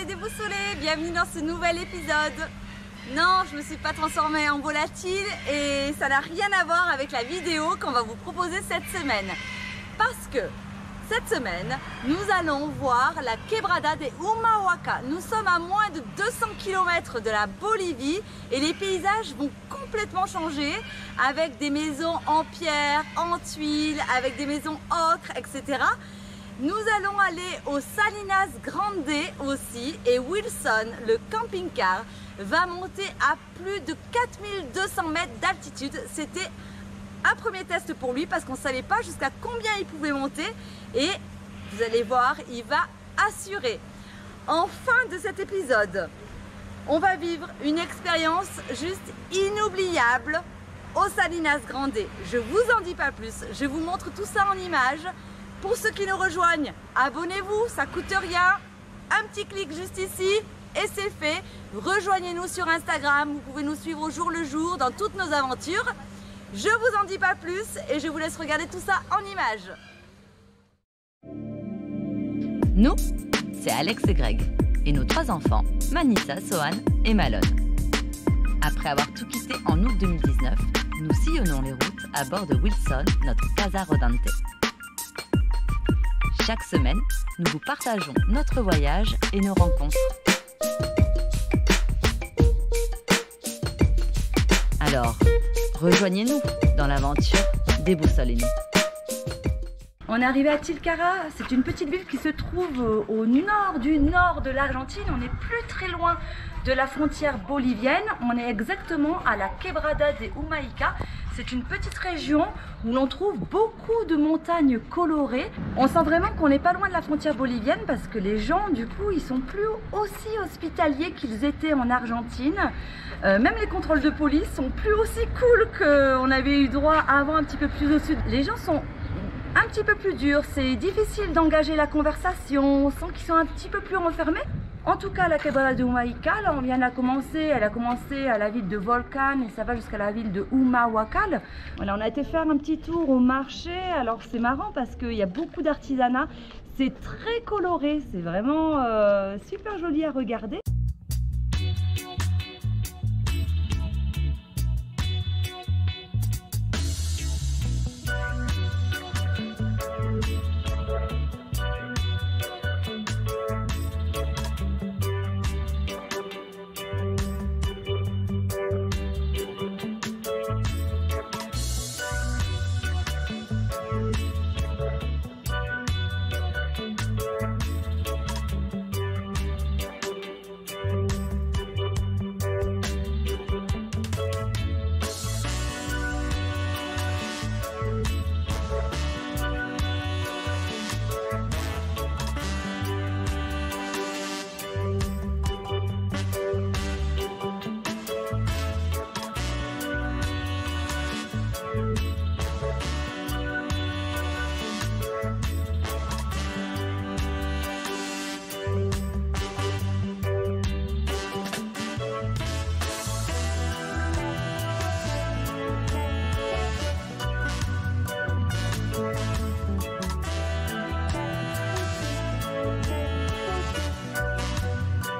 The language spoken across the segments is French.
les déboussolés, bienvenue dans ce nouvel épisode. Non, je ne me suis pas transformée en volatile et ça n'a rien à voir avec la vidéo qu'on va vous proposer cette semaine. Parce que cette semaine, nous allons voir la Quebrada de Humahuaca. Nous sommes à moins de 200 km de la Bolivie et les paysages vont complètement changer avec des maisons en pierre, en tuiles, avec des maisons ocre, etc. Nous allons aller au Salinas Grande aussi et Wilson, le camping-car, va monter à plus de 4200 mètres d'altitude. C'était un premier test pour lui parce qu'on ne savait pas jusqu'à combien il pouvait monter et vous allez voir, il va assurer. En fin de cet épisode, on va vivre une expérience juste inoubliable au Salinas Grande. Je vous en dis pas plus, je vous montre tout ça en images. Pour ceux qui nous rejoignent, abonnez-vous, ça coûte rien. Un petit clic juste ici et c'est fait. Rejoignez-nous sur Instagram, vous pouvez nous suivre au jour le jour dans toutes nos aventures. Je vous en dis pas plus et je vous laisse regarder tout ça en images. Nous, c'est Alex et Greg et nos 3 enfants, Manissa, Sohan et Malone. Après avoir tout quitté en août 2019, nous sillonnons les routes à bord de Wilson, notre Casa Rodante. Chaque semaine, nous vous partageons notre voyage et nos rencontres. Alors, rejoignez-nous dans l'aventure Déboussolez-nous. On est arrivé à Tilcara, c'est une petite ville qui se trouve au nord de l'Argentine. On n'est plus très loin de la frontière bolivienne. On est exactement à la Quebrada de Humahuaca. C'est une petite région où l'on trouve beaucoup de montagnes colorées. On sent vraiment qu'on n'est pas loin de la frontière bolivienne parce que les gens, du coup, ils sont plus aussi hospitaliers qu'ils étaient en Argentine. Même les contrôles de police sont plus aussi cool qu'on avait eu droit avant, un petit peu plus au sud. Les gens sont un petit peu plus durs, c'est difficile d'engager la conversation, on sent qu'ils sont un petit peu plus renfermés. En tout cas, la Quebrada de Humahuaca, là on vient de la commencer, elle a commencé à la ville de Volcan et ça va jusqu'à la ville de Humahuaca. Voilà, on a été faire un petit tour au marché, alors c'est marrant parce qu'il y a beaucoup d'artisanat, c'est très coloré, c'est vraiment super joli à regarder.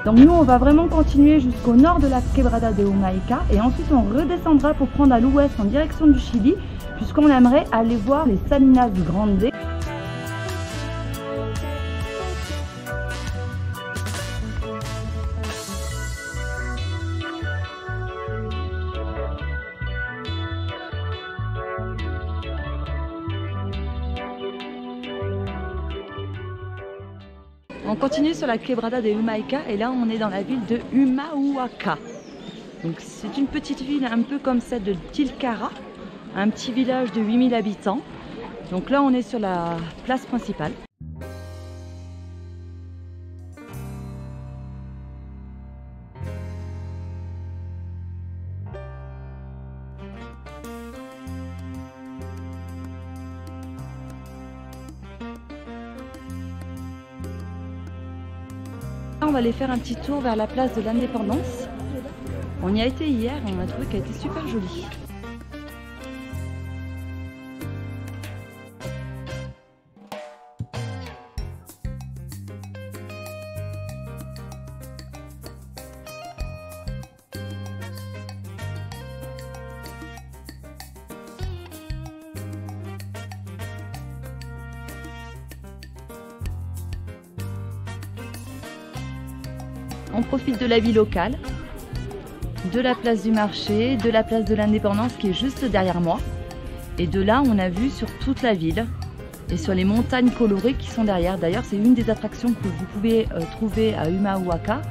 Donc nous on va vraiment continuer jusqu'au nord de la Quebrada de Humahuaca et ensuite on redescendra pour prendre à l'ouest en direction du Chili puisqu'on aimerait aller voir les Salinas Grande. On continue sur la Quebrada de Humahuaca et là on est dans la ville de Humahuaca. Donc c'est une petite ville un peu comme celle de Tilcara, un petit village de 8000 habitants. Donc là on est sur la place principale. On va aller faire un petit tour vers la place de l'Indépendance. On y a été hier et on a trouvé qu'elle était super jolie. On profite de la vie locale, de la place du marché, de la place de l'Indépendance qui est juste derrière moi. Et de là, on a vu sur toute la ville et sur les montagnes colorées qui sont derrière. D'ailleurs, c'est une des attractions que vous pouvez trouver à Humahuaca.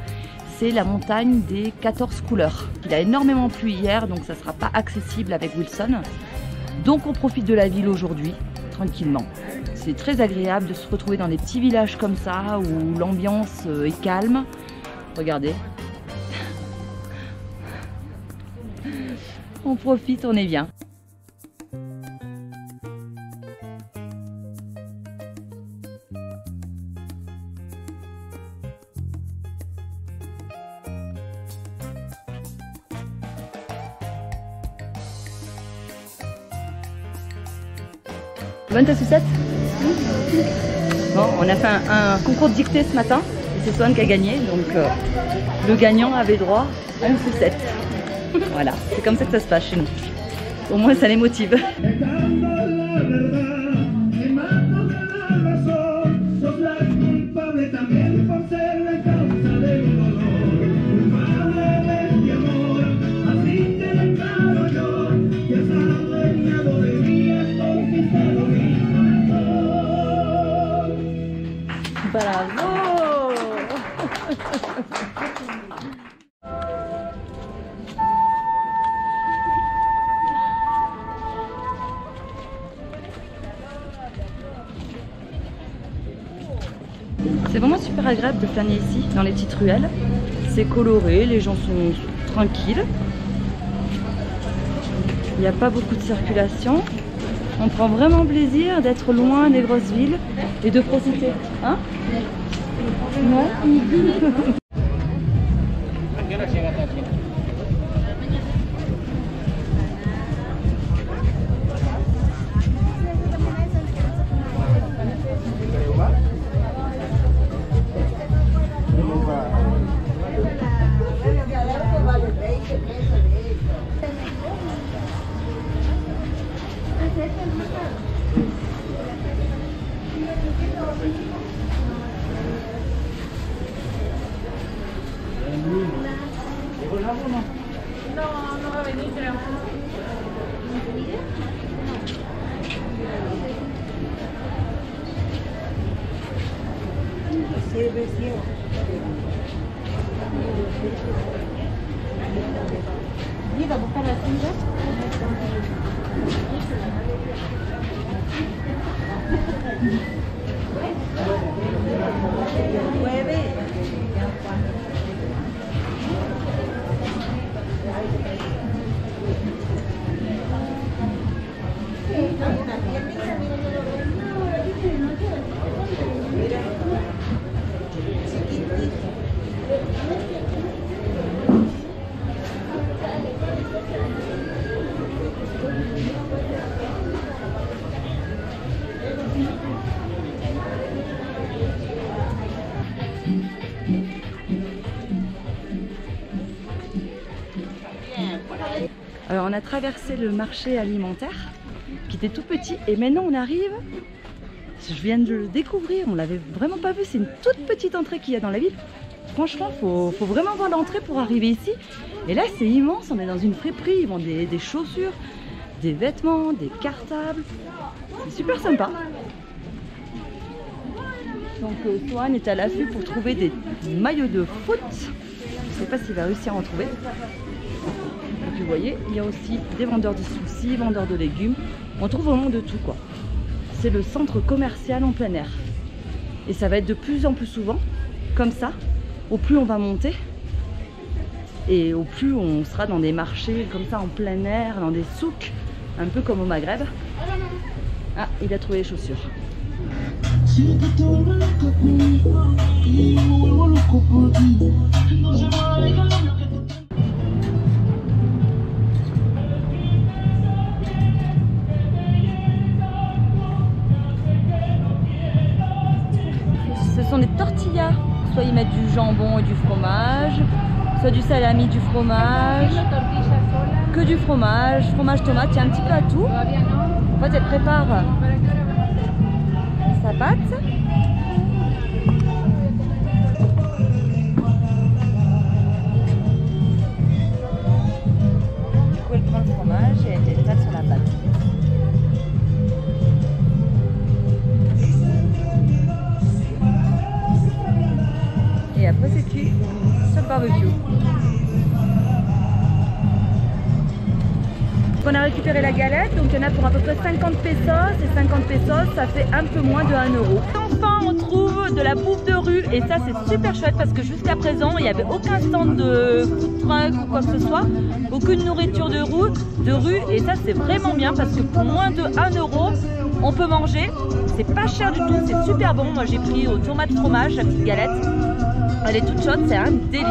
C'est la montagne des 14 couleurs. Il a énormément plu hier, donc ça ne sera pas accessible avec Wilson. Donc on profite de la ville aujourd'hui, tranquillement. C'est très agréable de se retrouver dans des petits villages comme ça, où l'ambiance est calme. Regardez. On profite, on est bien. Bonne ta sucette? Bon, on a fait un concours de dictée ce matin et c'est Swan qui a gagné, donc le gagnant avait droit à une sucette. Voilà, c'est comme ça que ça se passe chez nous. Au moins ça les motive. Bravo! C'est vraiment super agréable de flâner ici, dans les petites ruelles. C'est coloré, les gens sont tranquilles. Il n'y a pas beaucoup de circulation. On prend vraiment plaisir d'être loin des grosses villes et de profiter. Hein? Ouais. No va a venir, pero... Mira, buscar la silla. Alors on a traversé le marché alimentaire qui était tout petit et maintenant on arrive, je viens de le découvrir, on l'avait vraiment pas vu, c'est une toute petite entrée qu'il y a dans la ville. Franchement, faut vraiment voir l'entrée pour arriver ici. Et là c'est immense, on est dans une friperie, ils vendent des chaussures, des vêtements, des cartables, c'est super sympa. Donc Swan est à l'affût pour trouver des maillots de foot, je sais pas s'il va réussir à en trouver. Et puis vous voyez, il y a aussi des vendeurs de sushis, vendeurs de légumes. On trouve vraiment de tout quoi. C'est le centre commercial en plein air. Et ça va être de plus en plus souvent, comme ça. Au plus on va monter, et au plus on sera dans des marchés comme ça en plein air, dans des souks, un peu comme au Maghreb. Ah, il a trouvé les chaussures. Ce sont des tortillas, soit ils mettent du jambon et du fromage, soit du salami, du fromage, que du fromage, fromage tomate, il y a un petit peu à tout. En fait, elle prépare sa pâte. fromage et elle l'étale sur la pâte. Et après c'est cuit sur le barbecue. On a récupéré la galette, donc il y en a pour à peu près 50 pesos, et 50 pesos ça fait un peu moins de 1 euro. Enfin on trouve de la bouffe de rue et ça c'est super chouette parce que jusqu'à présent il n'y avait aucun stand de food truck ou quoi que ce soit, aucune nourriture de rue et ça c'est vraiment bien parce que pour moins de 1 euro on peut manger, c'est pas cher du tout, c'est super bon. Moi j'ai pris au tomate fromage, la petite galette, elle est toute chaude, c'est un délice.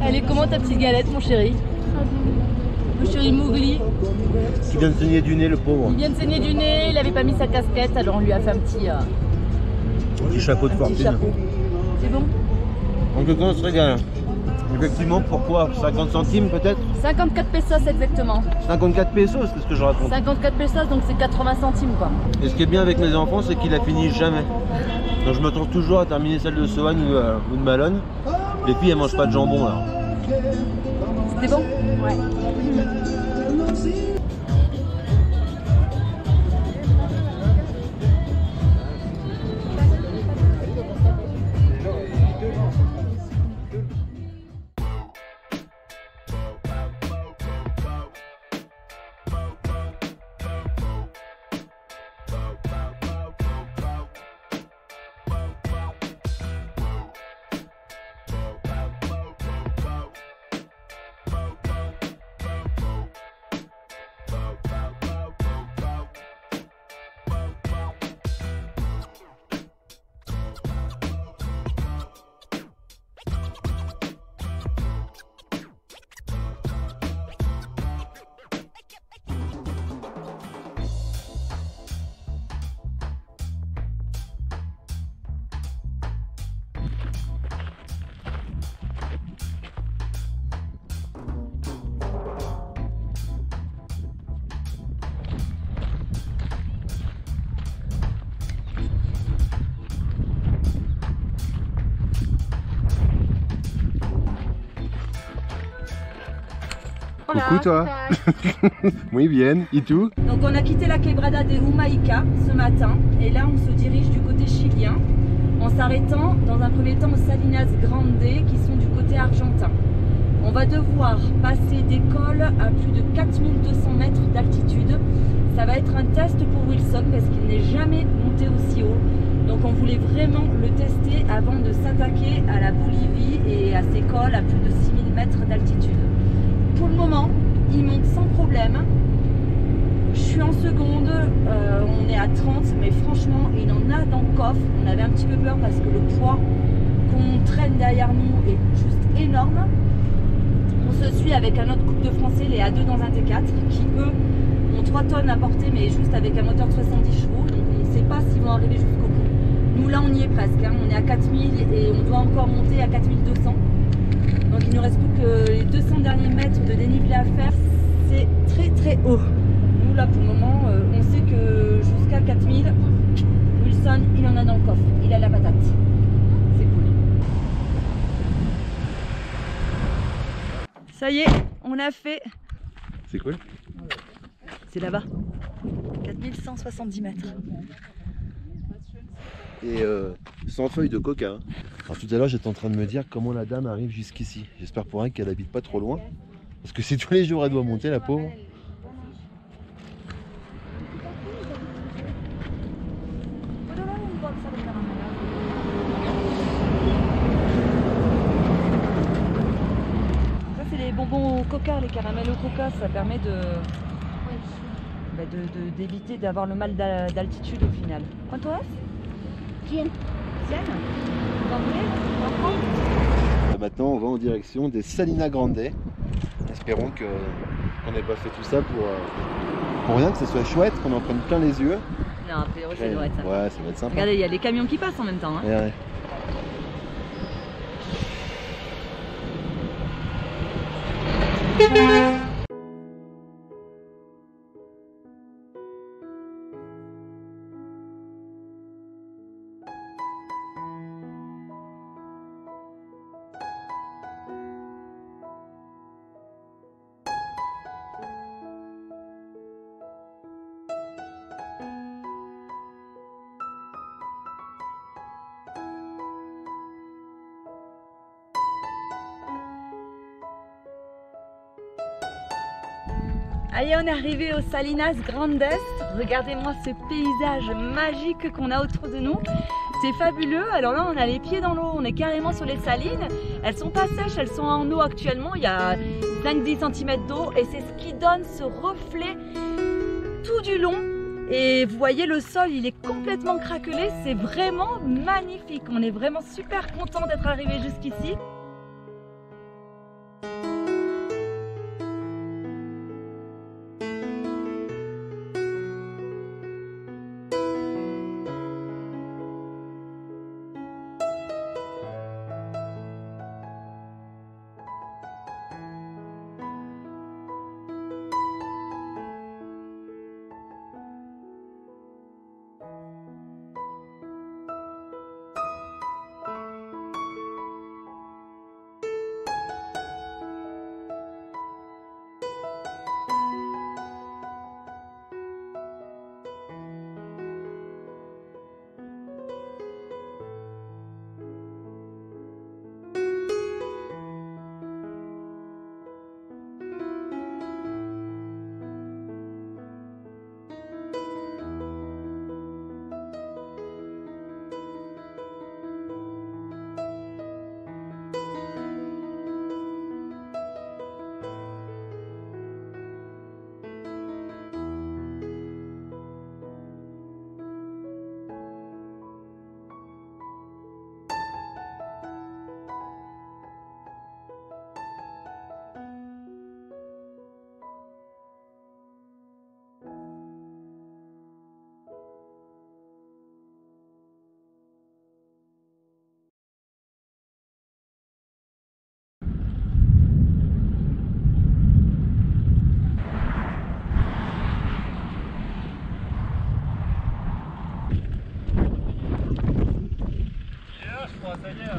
Elle est comment ta petite galette, mon chéri? Mon chéri Mowgli. Il vient de saigner du nez, le pauvre. Il vient de saigner du nez, il avait pas mis sa casquette, alors on lui a fait un petit Chapeau de petit fortune. chapeau. C'est bon? En tout cas, on se régale. Effectivement, pourquoi 50 centimes peut-être? 54 pesos exactement. 54 pesos, c'est ce que je raconte. 54 pesos, donc c'est 80 centimes quoi. Et ce qui est bien avec mes enfants, c'est qu'ils la finissent jamais. Donc je me trouve toujours à terminer celle de Sohan ou de Malone. Les filles, elles mangent pas de jambon là. C'était bon? Ouais. Coucou toi. Muy bien, et tout? Donc on a quitté la quebrada de Humaïca ce matin et là on se dirige du côté chilien en s'arrêtant dans un premier temps aux Salinas Grandes qui sont du côté argentin. On va devoir passer des cols à plus de 4200 mètres d'altitude. Ça va être un test pour Wilson parce qu'il n'est jamais monté aussi haut. Donc on voulait vraiment le tester avant de s'attaquer à la Bolivie et à ces cols à plus de 6000 mètres d'altitude. Pour le moment, il monte sans problème. Je suis en seconde, on est à 30, mais franchement, il en a dans le coffre. On avait un petit peu peur parce que le poids qu'on traîne derrière nous est juste énorme. On se suit avec un autre couple de Français, les A2 dans un T4, qui eux ont 3 tonnes à porter, mais juste avec un moteur de 70 chevaux. Donc on ne sait pas s'ils vont arriver jusqu'au bout. Nous là, on y est presque. Hein. On est à 4000 et on doit encore monter à 4200. Donc il ne reste plus que les 200 derniers mètres de dénivelé à faire. C'est très très haut. Nous là pour le moment, on sait que jusqu'à 4000, Wilson il en a dans le coffre. Il a la patate. C'est cool. Ça y est, on a fait. C'est cool. C'est là-bas. 4170 mètres. Et sans feuille de coca. Alors tout à l'heure j'étais en train de me dire comment la dame arrive jusqu'ici. J'espère pour elle qu'elle habite pas trop loin. Parce que si tous les jours elle doit monter, la pauvre. Ça c'est les bonbons au coca, les caramels au coca, ça permet d'éviter d'avoir le mal d'altitude au final. Quanto es? 100. 100? Maintenant on va en direction des Salinas Grandes. Espérons qu'on n'ait pas fait tout ça pour rien, que ce soit chouette, qu'on en prenne plein les yeux. Non, a priori ça devrait être ça. Ouais, ça va être sympa. Regardez, il y a les camions qui passent en même temps. Hein. Ouais. Allez, on est arrivé aux Salinas Grandes. Regardez-moi ce paysage magique qu'on a autour de nous. C'est fabuleux. Alors là, on a les pieds dans l'eau. On est carrément sur les salines. Elles sont pas sèches, elles sont en eau actuellement. Il y a 5-10 cm d'eau et c'est ce qui donne ce reflet tout du long. Et vous voyez, le sol, il est complètement craquelé. C'est vraiment magnifique. On est vraiment super content d'être arrivé jusqu'ici.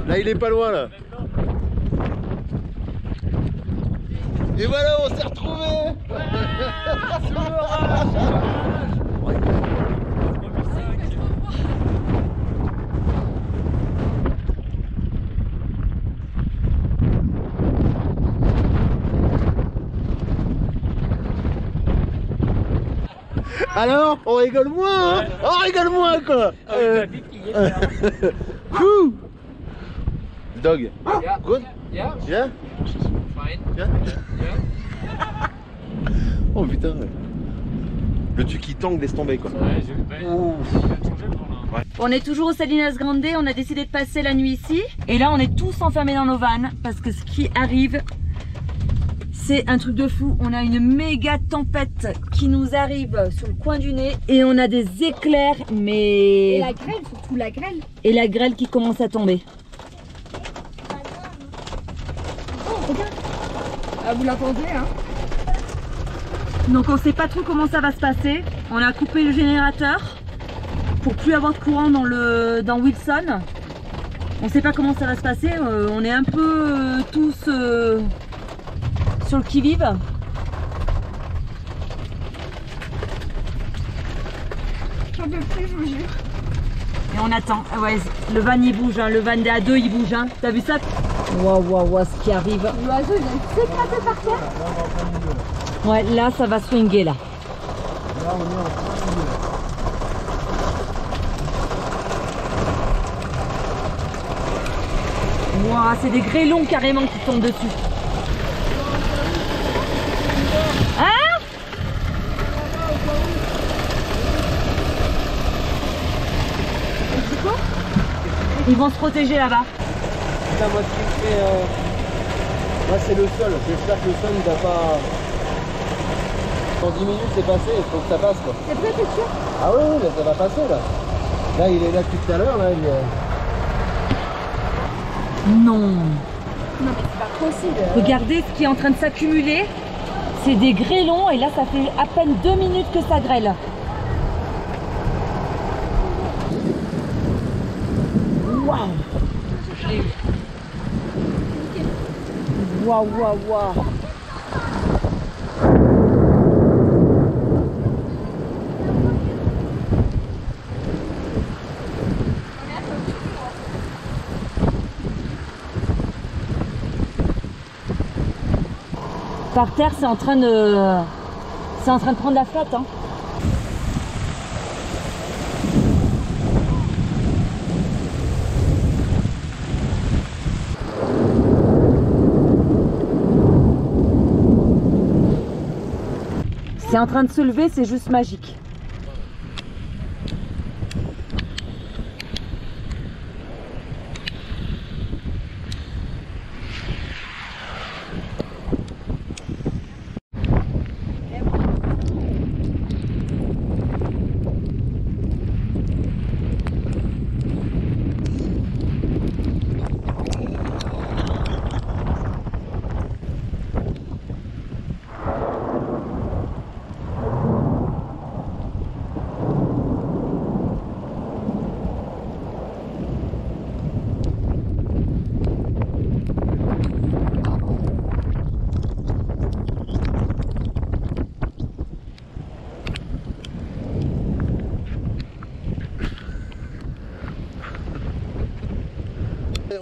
Là il est pas loin là. Et voilà, on s'est retrouvés. Alors, on rigole moins, hein. On rigole moins quoi. Dog. Yeah. Good? Yeah. Yeah? Fine. Yeah? Yeah. Oh putain. Le truc qui tangue, laisse tomber quoi. Ouais, je vais changer pour là. On est toujours aux Salinas Grandes, on a décidé de passer la nuit ici. Et là, on est tous enfermés dans nos vannes parce que ce qui arrive, c'est un truc de fou. On a une méga tempête qui nous arrive sur le coin du nez et on a des éclairs, mais... Et la grêle, surtout la grêle. Et la grêle qui commence à tomber. Ah, vous l'entendez, hein? Donc on sait pas trop comment ça va se passer. On a coupé le générateur pour plus avoir de courant dans Wilson. On sait pas comment ça va se passer. On est un peu tous sur le qui-vive. J'en peux plus, je vous jure. Et on attend. Ah ouais, le van il bouge, hein. Le van des A2 il bouge. Hein. T'as vu ça? Waouh, waouh, waouh, ce qui arrive. L'oiseau, il vient de s'éclater par terre. Ouais, là ça va swinguer là. Là on est en train de... Waouh, c'est des grêlons carrément qui tombent dessus. Hein? Ils vont se protéger là-bas. Putain, moi ce qui me fait... Moi c'est le sol. J'espère que le sol il va pas... Dans 10 minutes c'est passé, il faut que ça passe quoi. C'est vrai, t'es sûr? Ah oui, mais ça va passer là. Là il est là depuis tout à l'heure, là il est... Non. Non, mais c'est pas possible. Regardez ce qui est en train de s'accumuler. C'est des grêlons et là ça fait à peine 2 minutes que ça grêle. Waouh. Je l'ai eu. Waouh, waouh, waouh. Par terre, c'est en train de C'est en train de prendre la flotte, hein. C'est en train de se lever, c'est juste magique.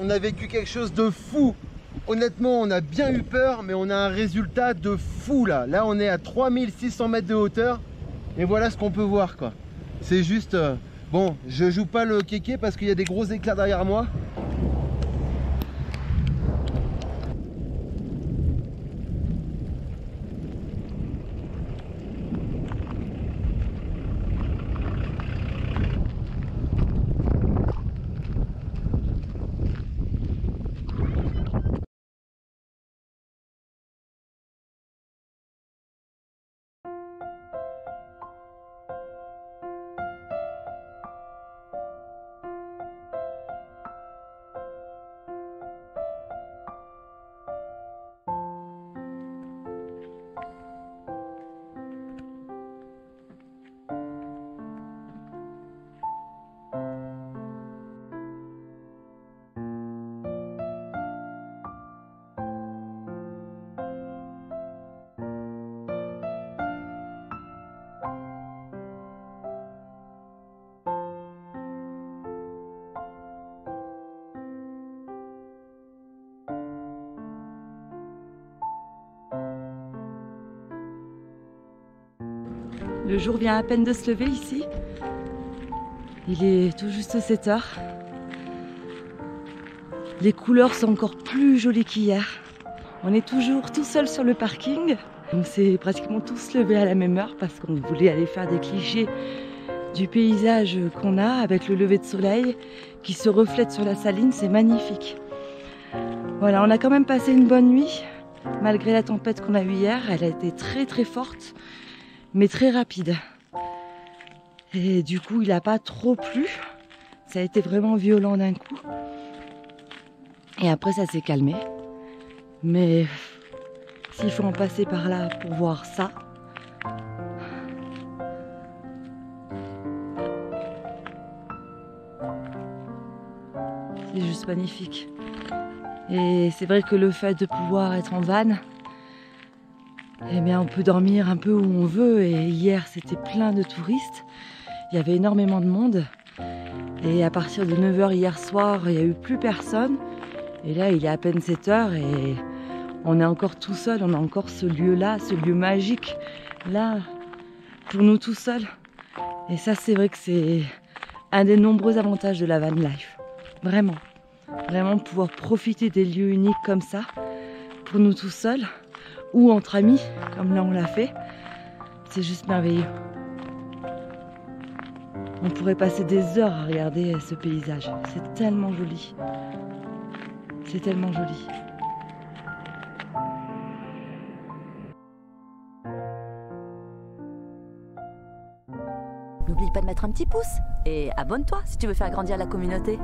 On a vécu quelque chose de fou. Honnêtement, on a bien eu peur, mais on a un résultat de fou là. Là, on est à 3600 mètres de hauteur. Et voilà ce qu'on peut voir, quoi. C'est juste... Bon, je joue pas le kéké parce qu'il y a des gros éclairs derrière moi. Le jour vient à peine de se lever ici. Il est tout juste 7 h. Les couleurs sont encore plus jolies qu'hier. On est toujours tout seul sur le parking. On s'est pratiquement tous levés à la même heure parce qu'on voulait aller faire des clichés du paysage qu'on a avec le lever de soleil qui se reflète sur la saline. C'est magnifique. Voilà, on a quand même passé une bonne nuit malgré la tempête qu'on a eue hier. Elle a été très très forte, mais très rapide. Et du coup, il n'a pas trop plu. Ça a été vraiment violent d'un coup. Et après, ça s'est calmé. Mais s'il faut en passer par là pour voir ça, c'est juste magnifique. Et c'est vrai que le fait de pouvoir être en van, eh bien, on peut dormir un peu où on veut. Et hier, c'était plein de touristes. Il y avait énormément de monde. Et à partir de 9 h hier soir, il n'y a eu plus personne. Et là, il est à peine 7 h et on est encore tout seul. On a encore ce lieu-là, ce lieu magique, là, pour nous tout seuls. Et ça, c'est vrai que c'est un des nombreux avantages de la van life. Vraiment. Vraiment pouvoir profiter des lieux uniques comme ça, pour nous tout seuls. Ou entre amis, comme là on l'a fait, c'est juste merveilleux. On pourrait passer des heures à regarder ce paysage. C'est tellement joli. C'est tellement joli. N'oublie pas de mettre un petit pouce et abonne-toi si tu veux faire grandir la communauté.